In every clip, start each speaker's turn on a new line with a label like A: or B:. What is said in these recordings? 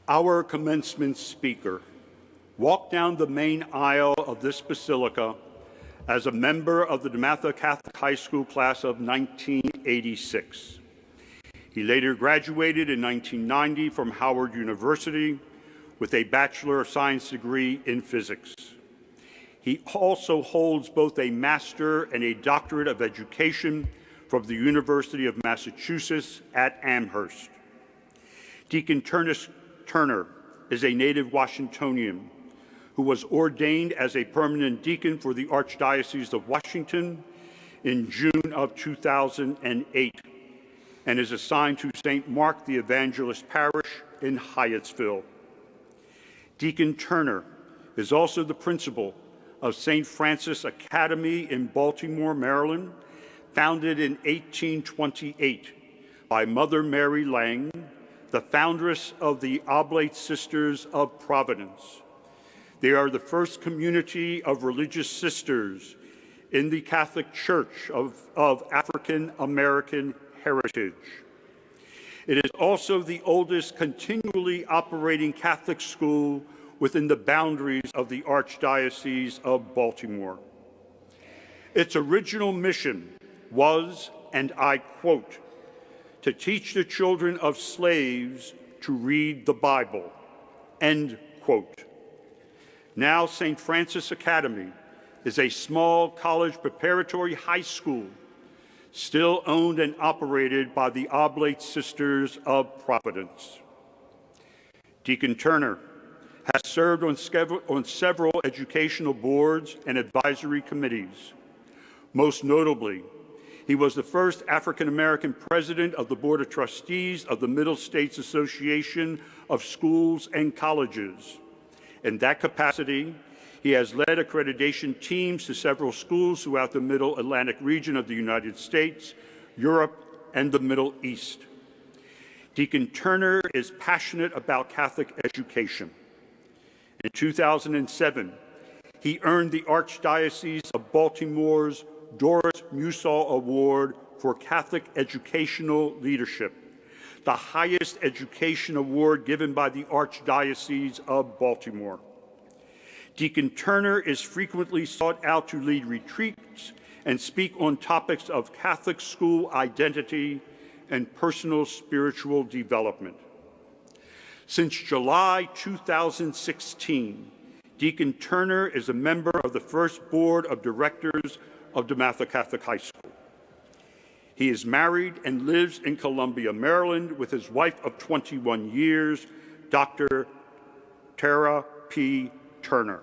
A: Our commencement speaker walked down the main aisle of this basilica as a member of the DeMatha Catholic High School class of 1986. He later graduated in 1990 from Howard University with a Bachelor of Science degree in physics. He also holds both a Master and a Doctorate of Education from the University of Massachusetts at Amherst. Deacon Turner is a native Washingtonian who was ordained as a permanent deacon for the Archdiocese of Washington in June of 2008 and is assigned to St. Mark the Evangelist Parish in Hyattsville. Deacon Turner is also the principal of St. Francis Academy in Baltimore, Maryland, founded in 1828 by Mother Mary Lang, the foundress of the Oblate Sisters of Providence. They are the first community of religious sisters in the Catholic Church of African American heritage. It is also the oldest continually operating Catholic school within the boundaries of the Archdiocese of Baltimore. Its original mission was, and I quote, to teach the children of slaves to read the Bible, end quote. Now, St. Francis Academy is a small college preparatory high school still owned and operated by the Oblate Sisters of Providence. Deacon Turner has served on several educational boards and advisory committees. Most notably, he was the first African-American president of the Board of Trustees of the Middle States Association of Schools and Colleges. In that capacity, he has led accreditation teams to several schools throughout the Middle Atlantic region of the United States, Europe, and the Middle East. Deacon Turner is passionate about Catholic education. In 2007, he earned the Archdiocese of Baltimore's Doris Musall Award for Catholic Educational Leadership, the highest education award given by the Archdiocese of Baltimore. Deacon Turner is frequently sought out to lead retreats and speak on topics of Catholic school identity and personal spiritual development. Since July 2016, Deacon Turner is a member of the first board of directors of DeMatha Catholic High School. He is married and lives in Columbia, Maryland, with his wife of 21 years, Dr. Tara P. Turner.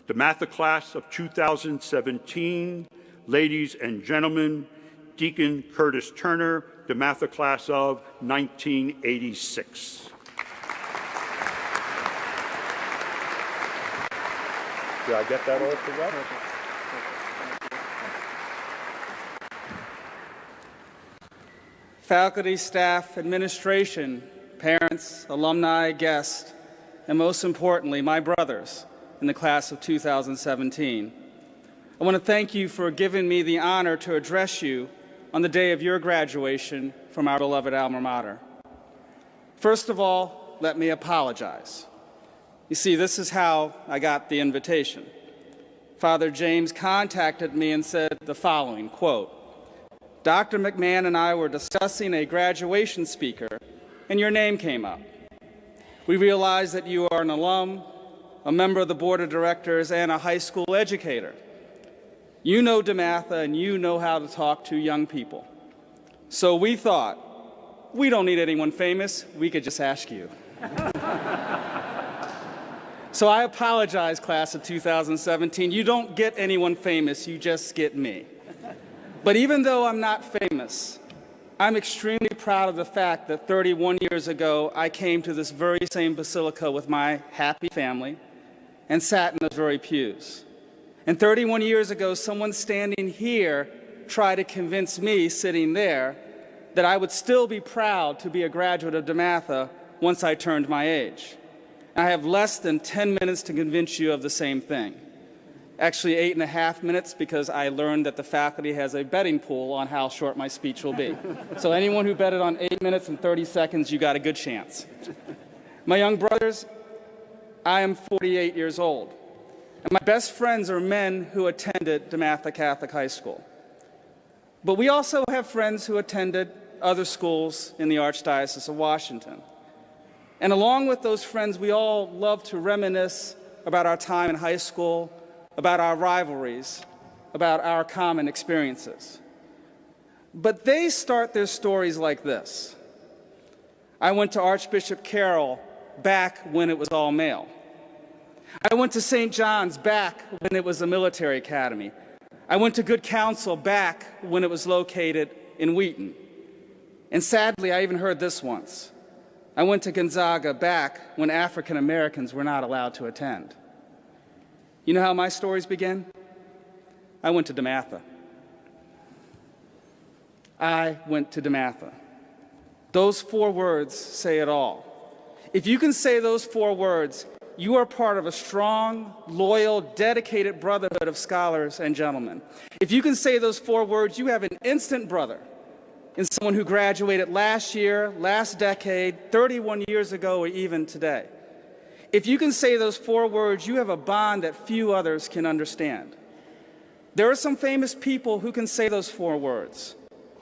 A: DeMatha class of 2017, ladies and gentlemen, Deacon Curtis Turner, DeMatha class of 1986. Did I get that all together?
B: Faculty, staff, administration, parents, alumni, guests, and most importantly, my brothers in the class of 2017. I want to thank you for giving me the honor to address you on the day of your graduation from our beloved alma mater. First of all, let me apologize. You see, this is how I got the invitation. Father James contacted me and said the following, quote, Dr. McMahon and I were discussing a graduation speaker, and your name came up. We realized that you are an alum, a member of the board of directors, and a high school educator. You know DeMatha, and you know how to talk to young people. So we thought, we don't need anyone famous, we could just ask you. So I apologize, class of 2017. You don't get anyone famous, you just get me. But even though I'm not famous, I'm extremely proud of the fact that 31 years ago, I came to this very same basilica with my happy family and sat in those very pews. And 31 years ago, someone standing here tried to convince me, sitting there, that I would still be proud to be a graduate of DeMatha once I turned my age. I have less than 10 minutes to convince you of the same thing. Actually 8.5 minutes, because I learned that the faculty has a betting pool on how short my speech will be. So anyone who betted on 8 minutes and 30 seconds, you got a good chance. My young brothers, I am 48 years old, and my best friends are men who attended DeMatha Catholic High School. But we also have friends who attended other schools in the Archdiocese of Washington. And along with those friends, we all love to reminisce about our time in high school, about our rivalries, about our common experiences. But they start their stories like this. I went to Archbishop Carroll back when it was all male. I went to St. John's back when it was a military academy. I went to Good Counsel back when it was located in Wheaton. And sadly, I even heard this once. I went to Gonzaga back when African Americans were not allowed to attend. You know how my stories begin? I went to DeMatha. I went to DeMatha. Those 4 words say it all. If you can say those 4 words, you are part of a strong, loyal, dedicated brotherhood of scholars and gentlemen. If you can say those 4 words, you have an instant brother in someone who graduated last year, last decade, 31 years ago, or even today. If you can say those 4 words, you have a bond that few others can understand. There are some famous people who can say those 4 words.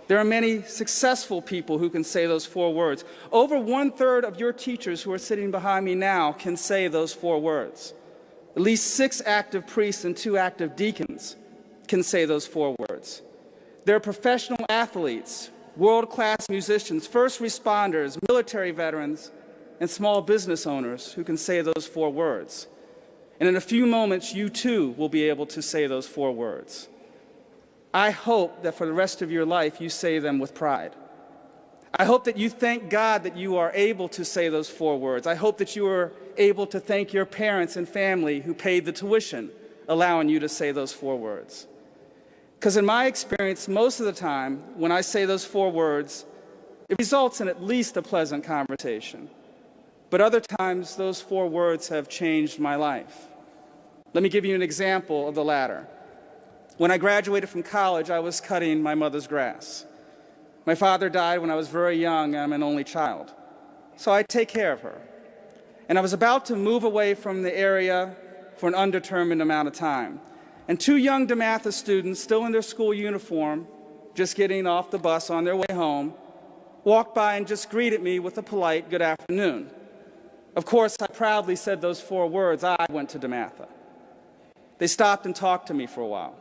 B: There are many successful people who can say those 4 words. Over 1/3 of your teachers who are sitting behind me now can say those 4 words. At least 6 active priests and 2 active deacons can say those 4 words. There are professional athletes, world-class musicians, first responders, military veterans, and small business owners who can say those 4 words. And in a few moments, you too will be able to say those 4 words. I hope that for the rest of your life, you say them with pride. I hope that you thank God that you are able to say those 4 words. I hope that you are able to thank your parents and family who paid the tuition, allowing you to say those 4 words. Because in my experience, most of the time, when I say those 4 words, it results in at least a pleasant conversation. But other times, those 4 words have changed my life. Let me give you an example of the latter. When I graduated from college, I was cutting my mother's grass. My father died when I was very young, and I'm an only child. So I take care of her. And I was about to move away from the area for an undetermined amount of time. And 2 young DeMatha students, still in their school uniform, just getting off the bus on their way home, walked by and just greeted me with a polite good afternoon. Of course, I proudly said those 4 words, I went to DeMatha. They stopped and talked to me for a while.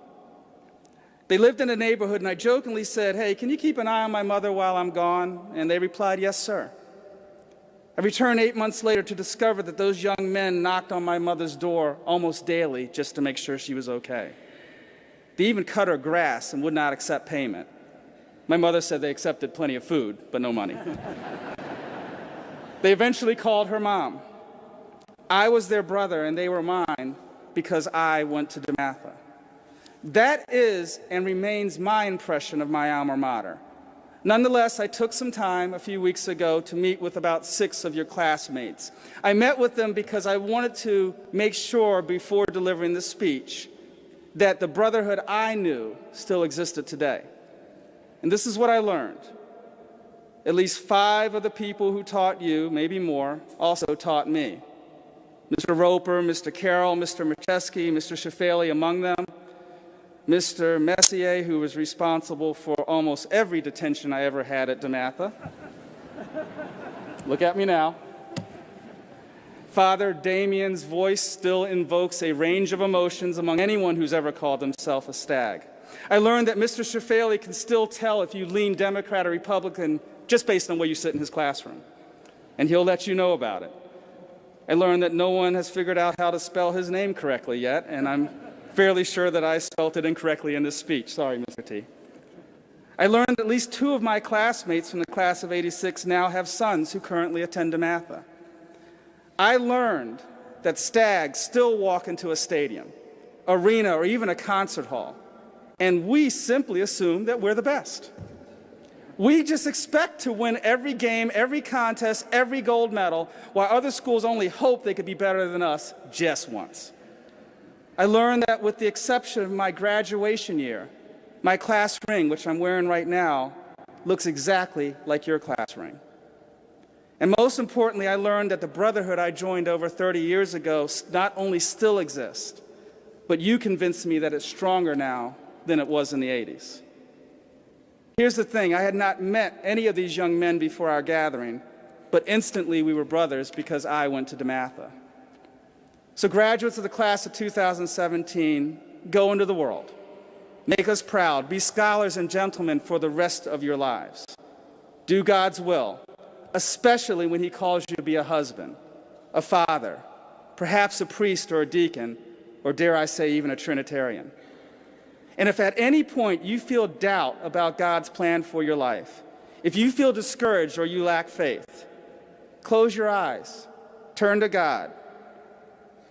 B: They lived in a neighborhood, and I jokingly said, hey, can you keep an eye on my mother while I'm gone? And they replied, yes, sir. I returned 8 months later to discover that those young men knocked on my mother's door almost daily just to make sure she was okay. They even cut her grass and would not accept payment. My mother said they accepted plenty of food, but no money. They eventually called her mom. I was their brother, and they were mine because I went to DeMatha. That is and remains my impression of my alma mater. Nonetheless, I took some time a few weeks ago to meet with about 6 of your classmates. I met with them because I wanted to make sure before delivering the speech that the brotherhood I knew still existed today. And this is what I learned. At least 5 of the people who taught you, maybe more, also taught me. Mr. Roper, Mr. Carroll, Mr. Marcheski, Mr. Shafali among them. Mr. Messier, who was responsible for almost every detention I ever had at DeMatha. Look at me now. Father Damien's voice still invokes a range of emotions among anyone who's ever called himself a stag. I learned that Mr. Shafali can still tell if you lean Democrat or Republican just based on where you sit in his classroom, and he'll let you know about it. I learned that no one has figured out how to spell his name correctly yet, and I'm fairly sure that I spelt it incorrectly in this speech. Sorry, Mr. T. I learned at least 2 of my classmates from the class of '86 now have sons who currently attend DeMatha. I learned that stags still walk into a stadium, arena, or even a concert hall, and we simply assume that we're the best. We just expect to win every game, every contest, every gold medal, while other schools only hope they could be better than us just once. I learned that with the exception of my graduation year, my class ring, which I'm wearing right now, looks exactly like your class ring. And most importantly, I learned that the brotherhood I joined over 30 years ago not only still exists, but you convinced me that it's stronger now than it was in the 80s. Here's the thing, I had not met any of these young men before our gathering, but instantly we were brothers because I went to DeMatha. So graduates of the class of 2017, go into the world. Make us proud. Be scholars and gentlemen for the rest of your lives. Do God's will, especially when he calls you to be a husband, a father, perhaps a priest or a deacon, or dare I say even a Trinitarian. And if at any point you feel doubt about God's plan for your life, if you feel discouraged or you lack faith, close your eyes, turn to God,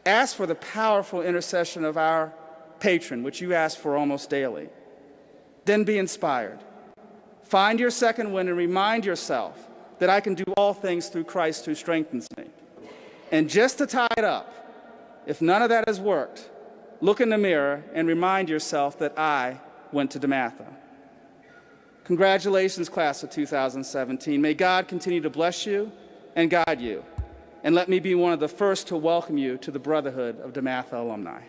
B: ask for the powerful intercession of our patron, which you ask for almost daily. Then be inspired. Find your second wind and remind yourself that I can do all things through Christ who strengthens me. And just to tie it up, if none of that has worked, look in the mirror and remind yourself that I went to DeMatha. Congratulations, class of 2017. May God continue to bless you and guide you. And let me be one of the first to welcome you to the Brotherhood of DeMatha alumni.